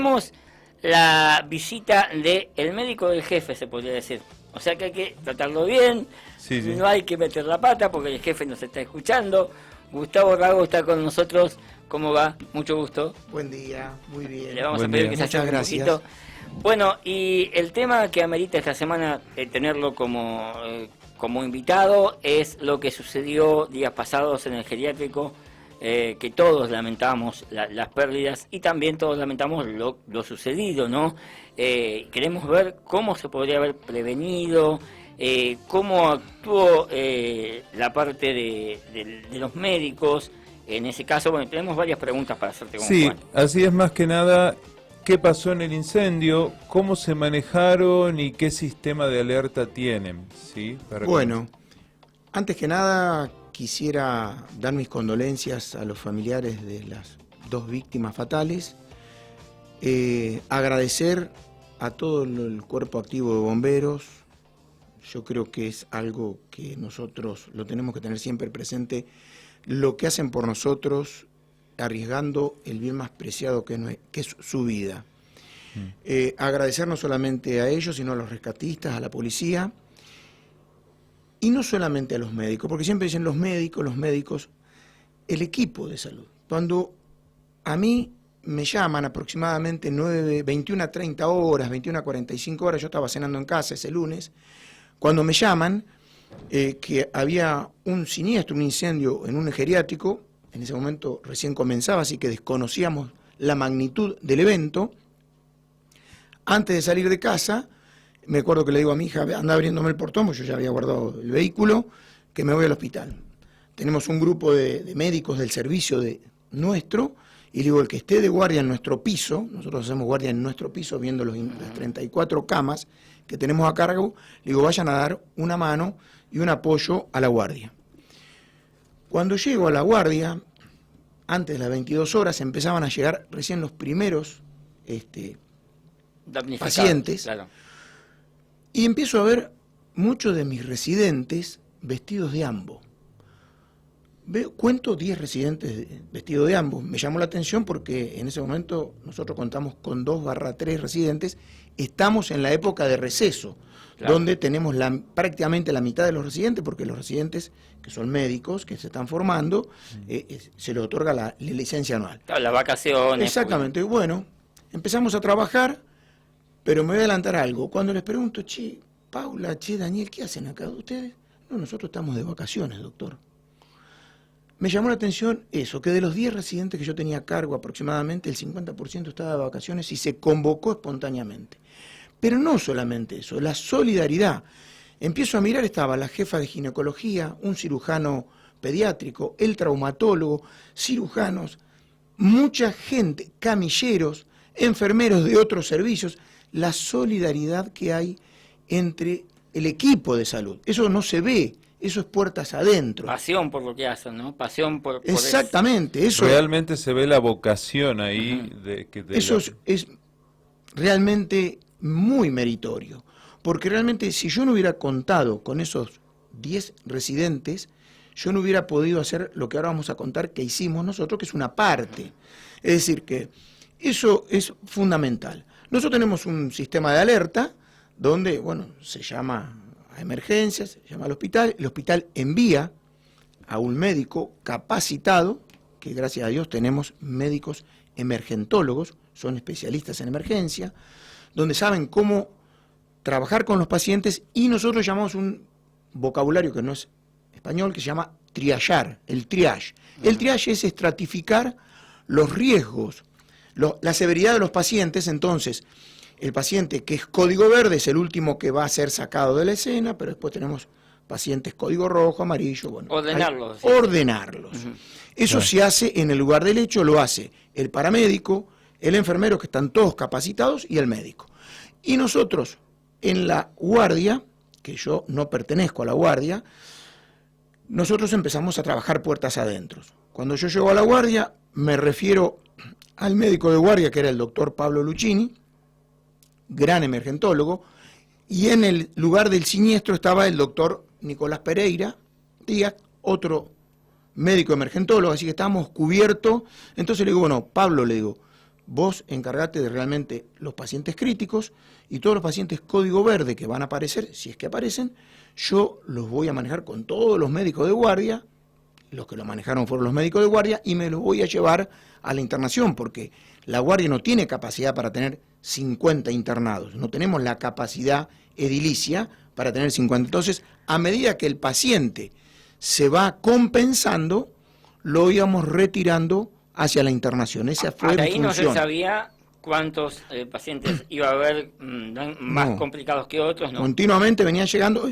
Tenemos la visita del médico del jefe, se podría decir. O sea que hay que tratarlo bien, sí. No hay que meter la pata porque el jefe nos está escuchando. Gustavo Rago está con nosotros. ¿Cómo va? Mucho gusto. Buen día, muy bien. Le vamos a pedir que se Muchas gracias. Un poquito. Bueno, y el tema que amerita esta semana tenerlo como invitado es lo que sucedió días pasados en el geriátrico, que todos lamentamos las pérdidas y también todos lamentamos lo sucedido, ¿no? Queremos ver cómo se podría haber prevenido, cómo actuó la parte de los médicos. En ese caso, bueno, tenemos varias preguntas para hacerte con Sí, Juan. así es, más que nada, ¿qué pasó en el incendio? ¿Cómo se manejaron y qué sistema de alerta tienen? ¿Sí? Bueno, antes que nada quisiera dar mis condolencias a los familiares de las dos víctimas fatales, agradecer a todo el cuerpo activo de bomberos. Yo creo que es algo que nosotros lo tenemos que tener siempre presente, lo que hacen por nosotros, arriesgando el bien más preciado que es su vida. Agradecer no solamente a ellos, sino a los rescatistas, a la policía, y no solamente a los médicos, porque siempre dicen los médicos, el equipo de salud. Cuando a mí me llaman aproximadamente 21:30 horas, 21:45 horas, yo estaba cenando en casa ese lunes, cuando me llaman que había un siniestro, un incendio en un geriátrico. En ese momento recién comenzaba, así que desconocíamos la magnitud del evento. Antes de salir de casa, me acuerdo que le digo a mi hija, anda abriéndome el portón, porque yo ya había guardado el vehículo, que me voy al hospital. Tenemos un grupo de médicos del servicio nuestro, y le digo, el que esté de guardia en nuestro piso, nosotros hacemos guardia en nuestro piso, viendo las 34 camas que tenemos a cargo, le digo, vayan a dar una mano y un apoyo a la guardia. Cuando llego a la guardia, antes de las 22 horas, empezaban a llegar recién los primeros pacientes, claro. Y empiezo a ver muchos de mis residentes vestidos de ambo. Cuento 10 residentes vestidos de ambo. Me llamó la atención porque en ese momento nosotros contamos con 2/3 residentes. Estamos en la época de receso, claro, donde tenemos prácticamente la mitad de los residentes, porque los residentes, que son médicos, que se están formando, se les otorga la licencia anual. Claro, las vacaciones. Exactamente. Bueno, empezamos a trabajar, pero me voy a adelantar algo. Cuando les pregunto, che, Paula, che, Daniel, ¿qué hacen acá ustedes? No, nosotros estamos de vacaciones, doctor. Me llamó la atención eso, que de los 10 residentes que yo tenía a cargo aproximadamente, el 50% estaba de vacaciones y se convocó espontáneamente. Pero no solamente eso, la solidaridad. Empiezo a mirar, estaba la jefa de ginecología, un cirujano pediátrico, el traumatólogo, cirujanos, mucha gente, camilleros, enfermeros de otros servicios, la solidaridad que hay entre el equipo de salud. Eso no se ve. Eso es puertas adentro. Pasión por lo que hacen, ¿no? Pasión por exactamente, eso. Realmente se ve la vocación ahí. Eso es realmente muy meritorio. Porque realmente si yo no hubiera contado con esos 10 residentes, yo no hubiera podido hacer lo que ahora vamos a contar que hicimos nosotros, que es una parte. Es decir, que eso es fundamental. Nosotros tenemos un sistema de alerta donde, bueno, se llama a emergencias, se llama al hospital, el hospital envía a un médico capacitado, que gracias a Dios tenemos médicos emergentólogos, son especialistas en emergencia, donde saben cómo trabajar con los pacientes, y nosotros llamamos un vocabulario que no es español, que se llama triallar, el triage. El triage es estratificar los riesgos, la severidad de los pacientes. Entonces, el paciente que es código verde es el último que va a ser sacado de la escena, pero después tenemos pacientes código rojo, amarillo, bueno. Ordenarlos. Ordenarlos. Eso se hace en el lugar del hecho, lo hace el paramédico, el enfermero, que están todos capacitados, y el médico. Y nosotros, en la guardia, que yo no pertenezco a la guardia, nosotros empezamos a trabajar puertas adentro. Cuando yo llego a la guardia, me refiero al médico de guardia, que era el doctor Pablo Luchini, gran emergentólogo, y en el lugar del siniestro estaba el doctor Nicolás Pereira Díaz, otro médico emergentólogo, así que estábamos cubiertos. Entonces le digo, bueno, Pablo, le digo, vos encargate de realmente los pacientes críticos y todos los pacientes código verde que van a aparecer, si es que aparecen, yo los voy a manejar con todos los médicos de guardia, los que lo manejaron fueron los médicos de guardia, y me los voy a llevar a la internación, porque la guardia no tiene capacidad para tener 50 internados, no tenemos la capacidad edilicia para tener 50. Entonces, a medida que el paciente se va compensando, lo íbamos retirando hacia la internación. Esa fue mi ahí función. No se sabía cuántos pacientes iba a haber más complicados que otros, ¿no? Continuamente venían llegando,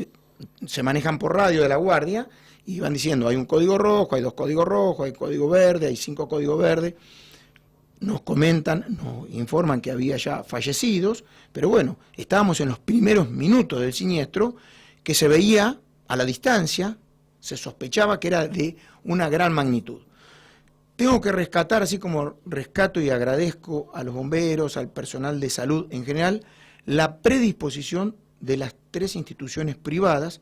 se manejan por radio de la guardia, y van diciendo, hay un código rojo, hay 2 códigos rojos, hay código verde, hay 5 códigos verdes. Nos comentan, nos informan que había ya fallecidos, pero bueno, estábamos en los primeros minutos del siniestro, que se veía a la distancia, se sospechaba que era de una gran magnitud. Tengo que rescatar, así como rescato y agradezco a los bomberos, al personal de salud en general, la predisposición de las 3 instituciones privadas,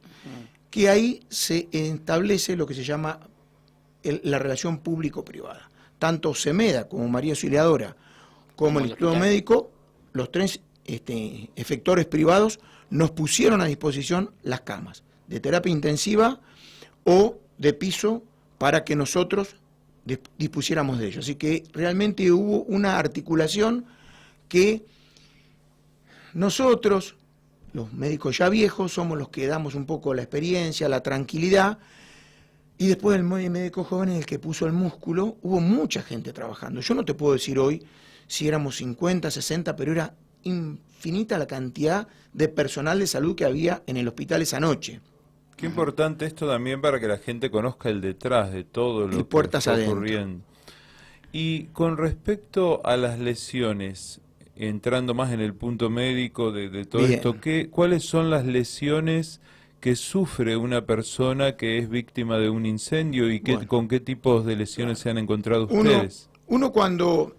que ahí se establece lo que se llama la relación público-privada. Tanto Semeda como María Auxiliadora, como el Instituto Médico, los 3 efectores privados nos pusieron a disposición las camas de terapia intensiva o de piso para que nosotros dispusiéramos de ello. Así que realmente hubo una articulación que nosotros, los médicos ya viejos, somos los que damos un poco la experiencia, la tranquilidad, y después el médico joven es el que puso el músculo. Hubo mucha gente trabajando. Yo no te puedo decir hoy si éramos 50, 60, pero era infinita la cantidad de personal de salud que había en el hospital esa noche. Qué importante esto también para que la gente conozca el detrás de todo lo que está ocurriendo. Y con respecto a las lesiones, entrando más en el punto médico de todo esto, ¿cuáles son las lesiones que sufre una persona que es víctima de un incendio y con qué tipos de lesiones se han encontrado ustedes? Uno cuando,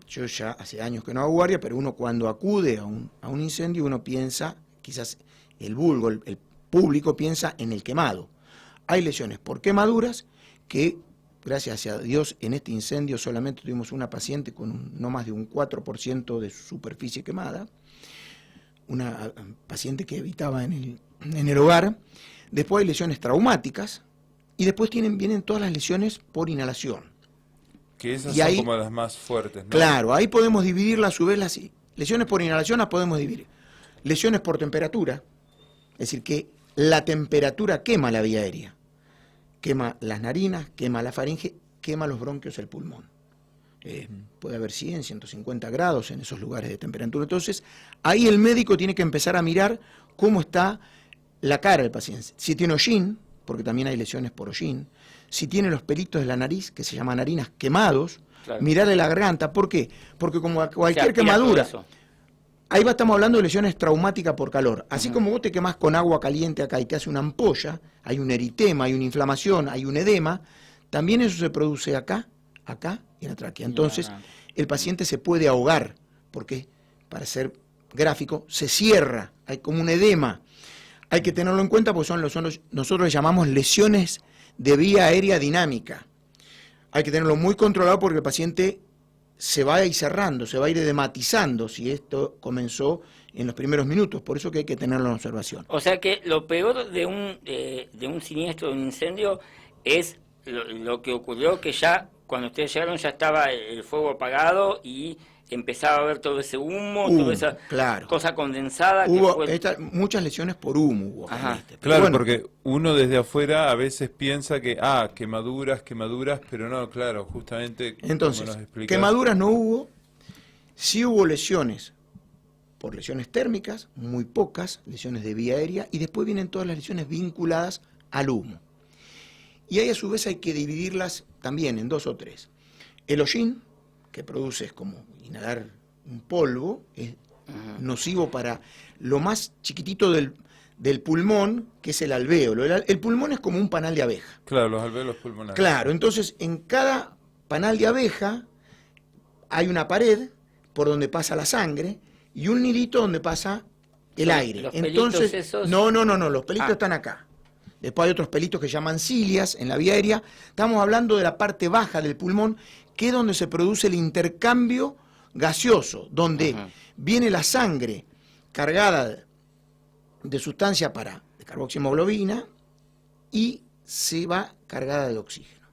yo ya hace años que no hago guardia, pero uno cuando acude a un incendio, uno piensa, quizás el vulgo, el público piensa en el quemado. Hay lesiones por quemaduras que, gracias a Dios, en este incendio solamente tuvimos una paciente con no más de un 4% de su superficie quemada, una paciente que habitaba en el hogar. Después hay lesiones traumáticas y después vienen todas las lesiones por inhalación. Que esas son como las más fuertes, ¿no? Claro, ahí podemos dividirlas, a su vez las lesiones por inhalación las podemos dividir. Lesiones por temperatura, es decir, que la temperatura quema la vía aérea, quema las narinas, quema la faringe, quema los bronquios, el pulmón. Puede haber 100, 150 grados en esos lugares de temperatura. Entonces, ahí el médico tiene que empezar a mirar cómo está la cara del paciente. Si tiene hollín, porque también hay lesiones por hollín, si tiene los pelitos de la nariz, que se llaman narinas quemados, claro, mirarle la garganta. ¿Por qué? Porque como cualquier quemadura, ahí estamos hablando de lesiones traumáticas por calor. Así como vos te quemás con agua caliente acá y te hace una ampolla, hay un eritema, hay una inflamación, hay un edema, también eso se produce acá y en la tráquea. Entonces, el paciente se puede ahogar, porque, para ser gráfico, se cierra, hay como un edema. Hay que tenerlo en cuenta porque nosotros le llamamos lesiones de vía aérea dinámica. Hay que tenerlo muy controlado porque el paciente se va a ir cerrando, se va a ir edematizando si esto comenzó en los primeros minutos. Por eso que hay que tenerlo en observación. O sea que lo peor de un siniestro, de un incendio, es lo que ocurrió, que ya cuando ustedes llegaron ya estaba el fuego apagado y empezaba a ver todo ese humo, toda esa cosa condensada. Hubo muchas lesiones por humo. Claro, porque uno desde afuera a veces piensa que, quemaduras, pero no, claro, justamente... Entonces, quemaduras no hubo, sí hubo lesiones por lesiones térmicas, muy pocas, lesiones de vía aérea, y después vienen todas las lesiones vinculadas al humo. Y ahí a su vez hay que dividirlas también en 2 o 3. El hollín, que produce es como inhalar un polvo, es nocivo para lo más chiquitito del pulmón, que es el alvéolo. El pulmón es como un panal de abeja. Claro, los alvéolos pulmonares. Claro, entonces en cada panal de abeja hay una pared por donde pasa la sangre y un nidito donde pasa el aire. Entonces, esos... no, los pelitos están acá. Después hay otros pelitos que se llaman cilias en la vía aérea. Estamos hablando de la parte baja del pulmón, que es donde se produce el intercambio gaseoso, donde viene la sangre cargada de sustancia de carboxiemoglobina y se va cargada de oxígeno.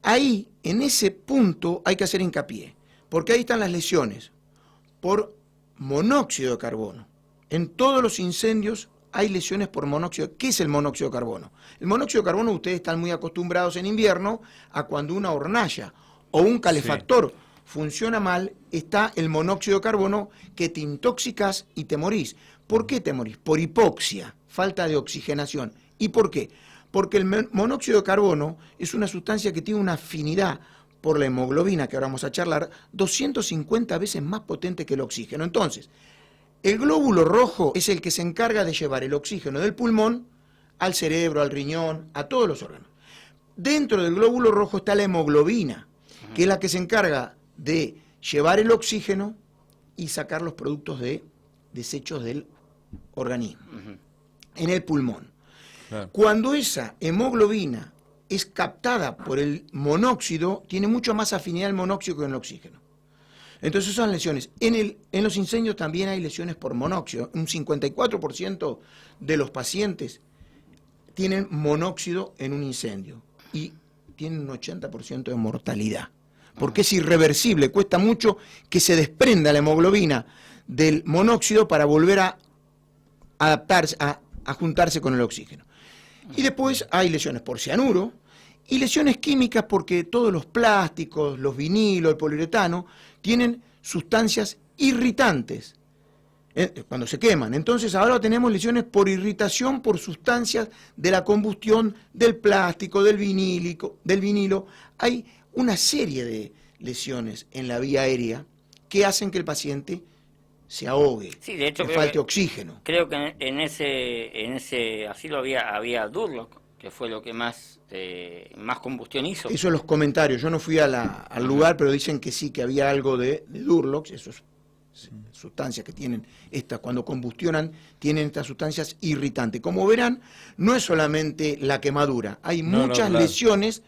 Ahí, en ese punto, hay que hacer hincapié, porque ahí están las lesiones por monóxido de carbono. En todos los incendios hay lesiones por monóxido. ¿Qué es el monóxido de carbono? El monóxido de carbono, ustedes están muy acostumbrados en invierno a cuando una hornalla o un calefactor funciona mal, está el monóxido de carbono que te intoxicas y te morís. ¿Por qué te morís? Por hipoxia, falta de oxigenación. ¿Y por qué? Porque el monóxido de carbono es una sustancia que tiene una afinidad por la hemoglobina, que ahora vamos a charlar, 250 veces más potente que el oxígeno. Entonces, el glóbulo rojo es el que se encarga de llevar el oxígeno del pulmón al cerebro, al riñón, a todos los órganos. Dentro del glóbulo rojo está la hemoglobina, que es la que se encarga de llevar el oxígeno y sacar los productos de desechos del organismo, en el pulmón. Claro. Cuando esa hemoglobina es captada por el monóxido, tiene mucho más afinidad el monóxido que el oxígeno. Entonces son lesiones. En los incendios también hay lesiones por monóxido. Un 54% de los pacientes tienen monóxido en un incendio y tienen un 80% de mortalidad. Porque es irreversible, cuesta mucho que se desprenda la hemoglobina del monóxido para volver a adaptarse, a juntarse con el oxígeno. Y después hay lesiones por cianuro y lesiones químicas porque todos los plásticos, los vinilos, el poliuretano, tienen sustancias irritantes cuando se queman. Entonces ahora tenemos lesiones por irritación por sustancias de la combustión del plástico, del vinilo. Hay una serie de lesiones en la vía aérea que hacen que el paciente se ahogue, sí, de hecho, le falte oxígeno. Creo que en ese asilo había Durlock, que fue lo que más combustión hizo. Eso los comentarios, yo no fui al lugar, pero dicen que sí, que había algo de Durlock, esos sustancias que tienen cuando combustionan, tienen estas sustancias irritantes. Como verán, no es solamente la quemadura, hay muchas lesiones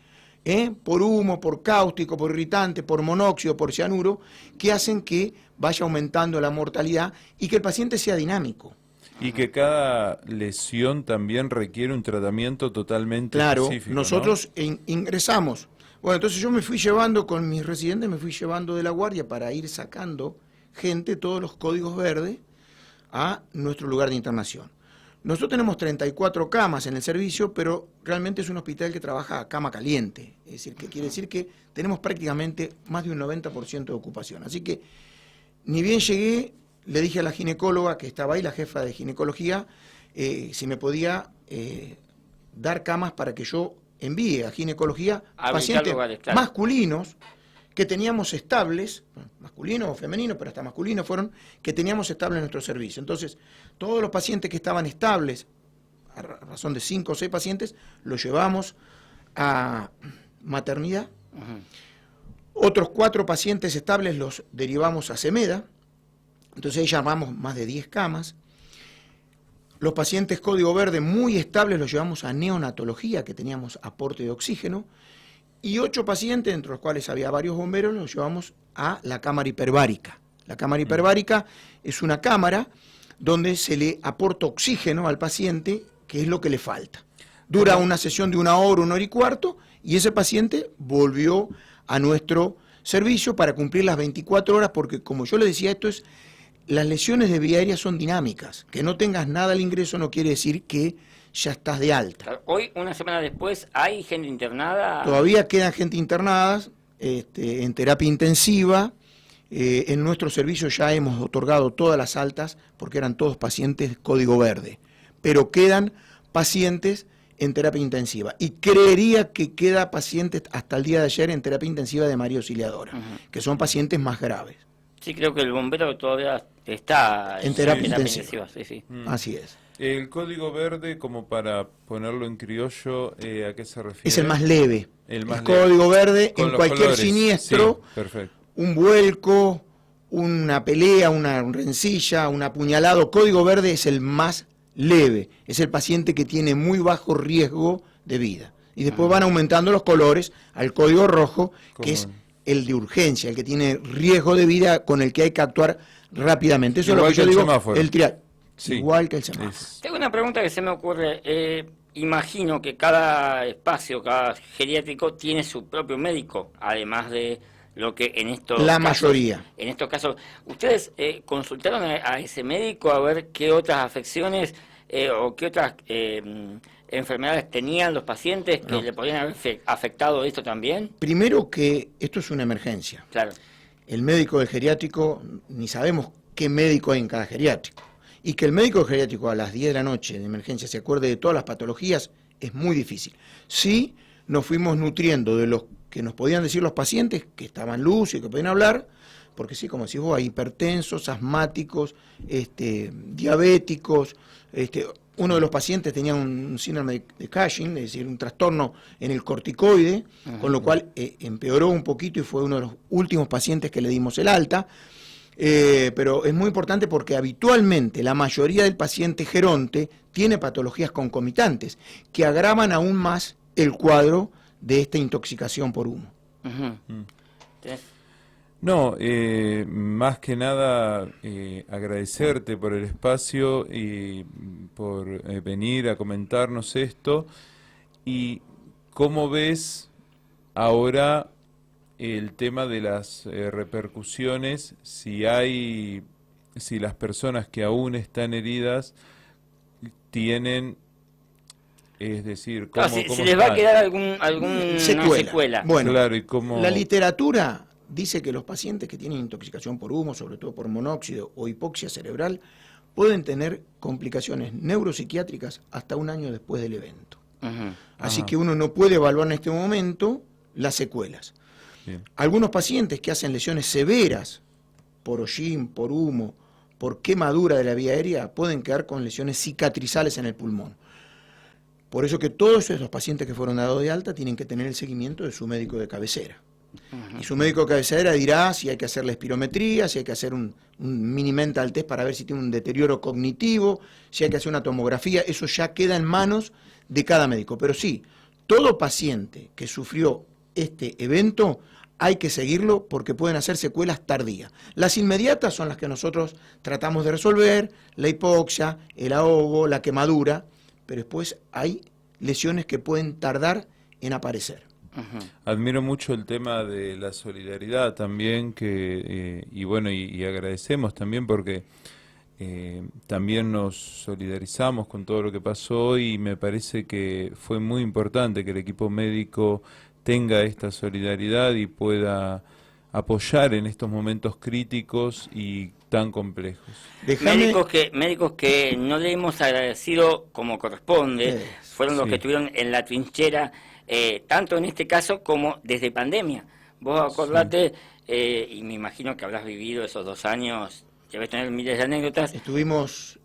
por humo, por cáustico, por irritante, por monóxido, por cianuro, que hacen que vaya aumentando la mortalidad y que el paciente sea dinámico. Y que cada lesión también requiere un tratamiento totalmente específico. Claro, nosotros ingresamos. Bueno, entonces yo me fui llevando con mis residentes, me fui llevando de la guardia para ir sacando gente, todos los códigos verdes, a nuestro lugar de internación. Nosotros tenemos 34 camas en el servicio, pero realmente es un hospital que trabaja a cama caliente. Es decir, que quiere decir que tenemos prácticamente más de un 90% de ocupación. Así que, ni bien llegué, le dije a la ginecóloga que estaba ahí, la jefa de ginecología, si me podía dar camas para que yo envíe a ginecología pacientes masculinos que teníamos estables, masculinos o femeninos, pero hasta masculinos fueron, que teníamos estables en nuestro servicio. Entonces, todos los pacientes que estaban estables, a razón de 5 o 6 pacientes, los llevamos a maternidad. Otros 4 pacientes estables los derivamos a Semeda. Entonces ahí llamamos más de 10 camas. Los pacientes código verde muy estables los llevamos a neonatología, que teníamos aporte de oxígeno. Y 8 pacientes, entre los cuales había varios bomberos, los llevamos a la cámara hiperbárica. La cámara hiperbárica es una cámara donde se le aporta oxígeno al paciente, que es lo que le falta. Dura una sesión de 1 hora y cuarto, y ese paciente volvió a nuestro servicio para cumplir las 24 horas, porque como yo le decía, las lesiones de vía aérea son dinámicas. Que no tengas nada al ingreso no quiere decir que ya estás de alta. Hoy, una semana después, ¿hay gente internada? Todavía quedan gente internada en terapia intensiva. En nuestro servicio ya hemos otorgado todas las altas, porque eran todos pacientes código verde. Pero quedan pacientes en terapia intensiva. Y creería que queda pacientes hasta el día de ayer en terapia intensiva de María Auxiliadora, que son pacientes más graves. Sí, creo que el bombero todavía está en terapia intensiva. Sí. Así es. El código verde, como para ponerlo en criollo, ¿a qué se refiere? Es el más leve. El código verde con en cualquier colores. siniestro, sí, perfecto. Un vuelco, una pelea, una rencilla, un apuñalado. Código verde es el más leve. Es el paciente que tiene muy bajo riesgo de vida. Y después van aumentando los colores al código rojo, que es el de urgencia, el que tiene riesgo de vida con el que hay que actuar rápidamente. Eso igual es lo que yo digo, semáforo. el trial. Sí. Igual que el semáforo. Tengo una pregunta que se me ocurre. Imagino que cada espacio, cada geriátrico tiene su propio médico, además de lo que en estos La casos, mayoría. En estos casos, ¿ustedes consultaron a ese médico a ver qué otras afecciones o qué otras enfermedades tenían los pacientes que le podrían haber afectado esto también? Primero que esto es una emergencia. Claro. El médico del geriátrico, ni sabemos qué médico hay en cada geriátrico. Y que el médico del geriátrico a las 10 de la noche de emergencia se acuerde de todas las patologías es muy difícil. Sí, nos fuimos nutriendo de los que nos podían decir los pacientes, que estaban lúcidos, que podían hablar, porque sí, como decís vos, hay hipertensos, asmáticos, diabéticos. Uno de los pacientes tenía un síndrome de Cushing, es decir, un trastorno en el corticoide, con lo cual empeoró un poquito y fue uno de los últimos pacientes que le dimos el alta. Pero es muy importante porque habitualmente la mayoría del paciente geronte tiene patologías concomitantes que agravan aún más el cuadro de esta intoxicación por humo. No, más que nada agradecerte por el espacio y por venir a comentarnos esto. Y cómo ves ahora el tema de las repercusiones, si las personas que aún están heridas tienen, es decir, ¿cómo, si les va a quedar alguna secuela. Bueno, claro, y cómo... la literatura dice que los pacientes que tienen intoxicación por humo, sobre todo por monóxido o hipoxia cerebral, pueden tener complicaciones neuropsiquiátricas hasta un año después del evento. Así que uno no puede evaluar en este momento las secuelas. Bien. Algunos pacientes que hacen lesiones severas por hollín, por humo, por quemadura de la vía aérea, pueden quedar con lesiones cicatrizales en el pulmón. Por eso que todos esos pacientes que fueron dados de alta tienen que tener el seguimiento de su médico de cabecera. Y su médico de cabecera dirá si hay que hacer la espirometría, si hay que hacer un mini mental test para ver si tiene un deterioro cognitivo, si hay que hacer una tomografía. Eso ya queda en manos de cada médico. Pero sí, todo paciente que sufrió este evento hay que seguirlo porque pueden hacer secuelas tardías. Las inmediatas son las que nosotros tratamos de resolver, la hipoxia, el ahogo, la quemadura, pero después hay lesiones que pueden tardar en aparecer. Admiro mucho el tema de la solidaridad también, y agradecemos también porque también nos solidarizamos con todo lo que pasó y me parece que fue muy importante que el equipo médico tenga esta solidaridad y pueda apoyar en estos momentos críticos y tan complejos. Médicos que no le hemos agradecido como corresponde, fueron los que estuvieron en la trinchera, tanto en este caso como desde pandemia. Vos acordate, y me imagino que habrás vivido esos 2 años, debes tener miles de anécdotas. Estuvimos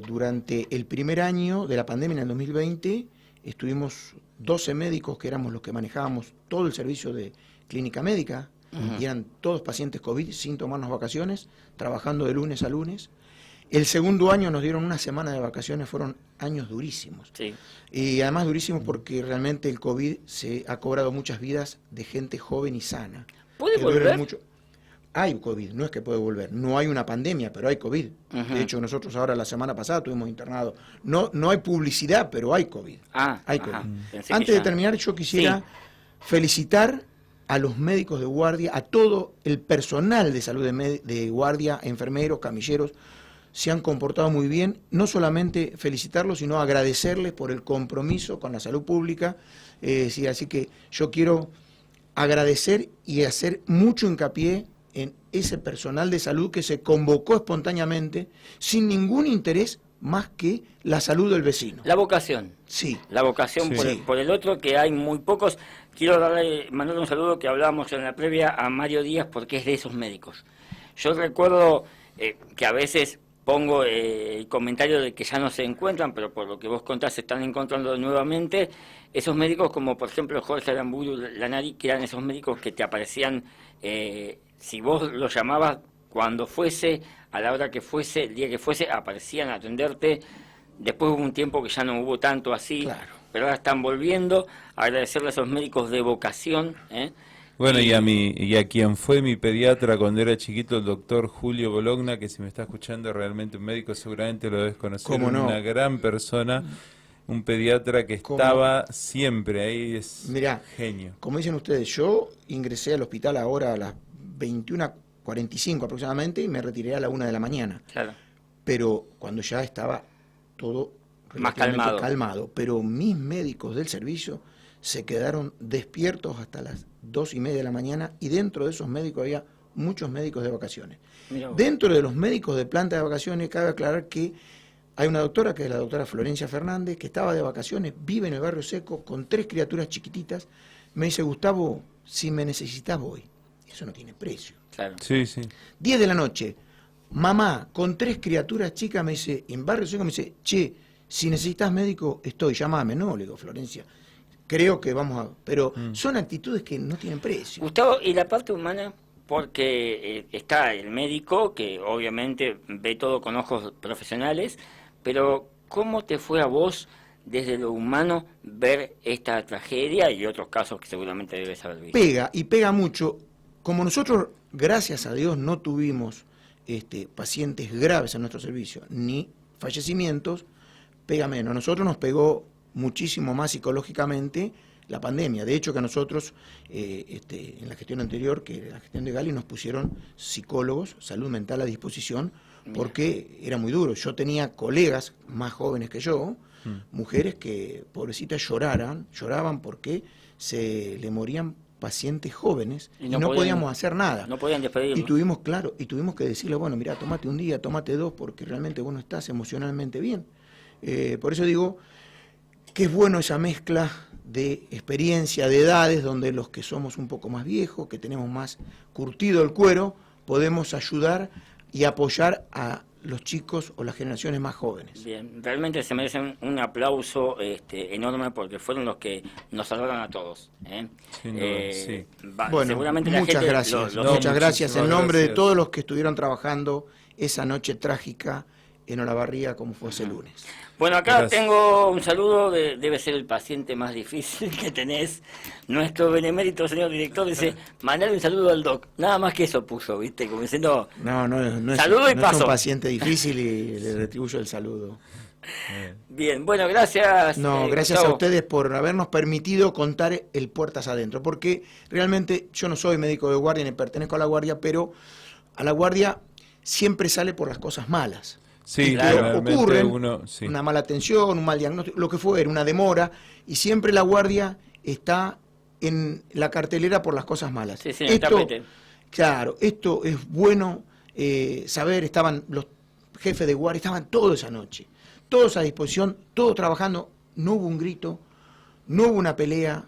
durante el primer año de la pandemia, en el 2020, estuvimos 12 médicos que éramos los que manejábamos todo el servicio de clínica médica, y eran todos pacientes COVID sin tomarnos vacaciones, trabajando de lunes a lunes. El segundo año nos dieron una semana de vacaciones, fueron años durísimos. Sí. Y además durísimos porque realmente el COVID se ha cobrado muchas vidas de gente joven y sana. ¿Puede volver? Hay COVID, no es que puede volver, no hay una pandemia, pero hay COVID. De hecho, nosotros ahora la semana pasada tuvimos internado. No hay publicidad, pero hay COVID. Hay COVID. Antes de terminar, yo quisiera felicitar a los médicos de guardia, a todo el personal de salud de guardia, enfermeros, camilleros, se han comportado muy bien. No solamente felicitarlos, sino agradecerles por el compromiso con la salud pública. Así que yo quiero agradecer y hacer mucho hincapié en ese personal de salud que se convocó espontáneamente, sin ningún interés más que la salud del vecino. La vocación. Sí. La vocación por el otro, que hay muy pocos. Quiero mandarle un saludo que hablábamos en la previa a Mario Díaz, porque es de esos médicos. Yo recuerdo que a veces pongo el comentario de que ya no se encuentran, pero por lo que vos contás se están encontrando nuevamente, esos médicos como por ejemplo Jorge Aramburu Lanari, que eran esos médicos que te aparecían, si vos los llamabas cuando fuese, a la hora que fuese, el día que fuese, aparecían a atenderte. Después hubo un tiempo que ya no hubo tanto así, pero ahora están volviendo. A agradecerle a esos médicos de vocación, Bueno, y a quien fue mi pediatra cuando era chiquito, el doctor Julio Bologna, que si me está escuchando realmente un médico, seguramente lo debes conocer, ¿Cómo no? Una gran persona, un pediatra que estaba siempre ahí, es Mirá, genio. Como dicen ustedes, yo ingresé al hospital ahora a las 21:45 aproximadamente y me retiré a la 1 de la mañana. Claro. Pero cuando ya estaba todo más calmado. Pero mis médicos del servicio se quedaron despiertos hasta las 2:30 de la mañana y dentro de esos médicos había muchos médicos de vacaciones. Dentro de los médicos de planta de vacaciones cabe aclarar que hay una doctora, que es la doctora Florencia Fernández, que estaba de vacaciones, vive en el Barrio Seco con 3 criaturas chiquititas. Me dice, Gustavo, si me necesitas voy. Eso no tiene precio. Claro. Sí, sí. 10 de la noche, mamá, con 3 criaturas chicas, me dice, en Barrio Seco, me dice, che, si necesitas médico, estoy, llámame. No, le digo, Florencia, creo que vamos a... Pero son actitudes que no tienen precio. Gustavo, ¿y la parte humana? Porque está el médico, que obviamente ve todo con ojos profesionales, pero ¿cómo te fue a vos desde lo humano ver esta tragedia y otros casos que seguramente debes haber visto? Pega, y pega mucho. Como nosotros, gracias a Dios, no tuvimos pacientes graves en nuestro servicio, ni fallecimientos, pega menos. A nosotros nos pegó muchísimo más psicológicamente la pandemia. De hecho, que a nosotros, en la gestión anterior, que era la gestión de Gali, nos pusieron psicólogos, salud mental a disposición, porque era muy duro. Yo tenía colegas más jóvenes que yo, mujeres que, pobrecitas, lloraban porque se le morían pacientes jóvenes y no podíamos hacer nada. No podían despedirlos. Y tuvimos que decirle, bueno, mira, tómate un día, tómate 2, porque realmente vos no estás emocionalmente bien. Por eso digo que es bueno esa mezcla de experiencia, de edades, donde los que somos un poco más viejos, que tenemos más curtido el cuero, podemos ayudar y apoyar a los chicos o las generaciones más jóvenes. Bien, realmente se merecen un aplauso enorme porque fueron los que nos salvaron a todos. Sin duda, sí. Bueno, seguramente muchas gracias. Muchas gracias en nombre de todos los que estuvieron trabajando esa noche trágica en Olavarría como fue ese lunes. Bueno, acá tengo un saludo, debe ser el paciente más difícil que tenés. Nuestro benemérito señor director dice, mandale un saludo al doc. Nada más que eso puso, ¿viste? Como diciendo, no saludo y paso. Es un paciente difícil y le retribuyo el saludo. Bien, bueno, gracias. Gracias a ustedes por habernos permitido contar el Puertas Adentro, porque realmente yo no soy médico de guardia ni pertenezco a la guardia, pero a la guardia siempre sale por las cosas malas. Sí, claro, ocurren una mala atención, un mal diagnóstico, lo que fuera, una demora, y siempre la guardia está en la cartelera por las cosas malas. Sí, tapete. Claro, esto es bueno saber, estaban los jefes de guardia, estaban todos esa noche, todos a disposición, todos trabajando, no hubo un grito, no hubo una pelea,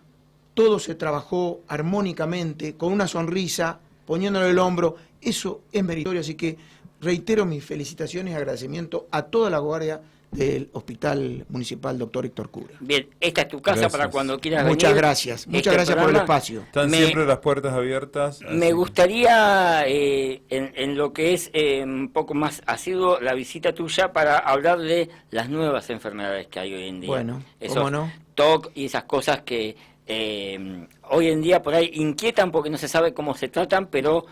todo se trabajó armónicamente, con una sonrisa, poniéndole el hombro, eso es meritorio, así que reitero mis felicitaciones y agradecimiento a toda la guardia del Hospital Municipal Dr. Héctor Cura. Bien, esta es tu casa para cuando quieras venir. Muchas gracias por el espacio. Están siempre las puertas abiertas. Me gustaría, en lo que es un poco más asiduo, la visita tuya para hablar de las nuevas enfermedades que hay hoy en día. Bueno, cómo no. TOC y esas cosas que hoy en día por ahí inquietan porque no se sabe cómo se tratan, pero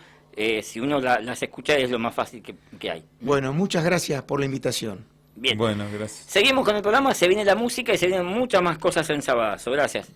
si uno las escucha es lo más fácil que hay. Bueno, muchas gracias por la invitación. Bien. Bueno, gracias. Seguimos con el programa, se viene la música y se vienen muchas más cosas en Sabadazo. Gracias.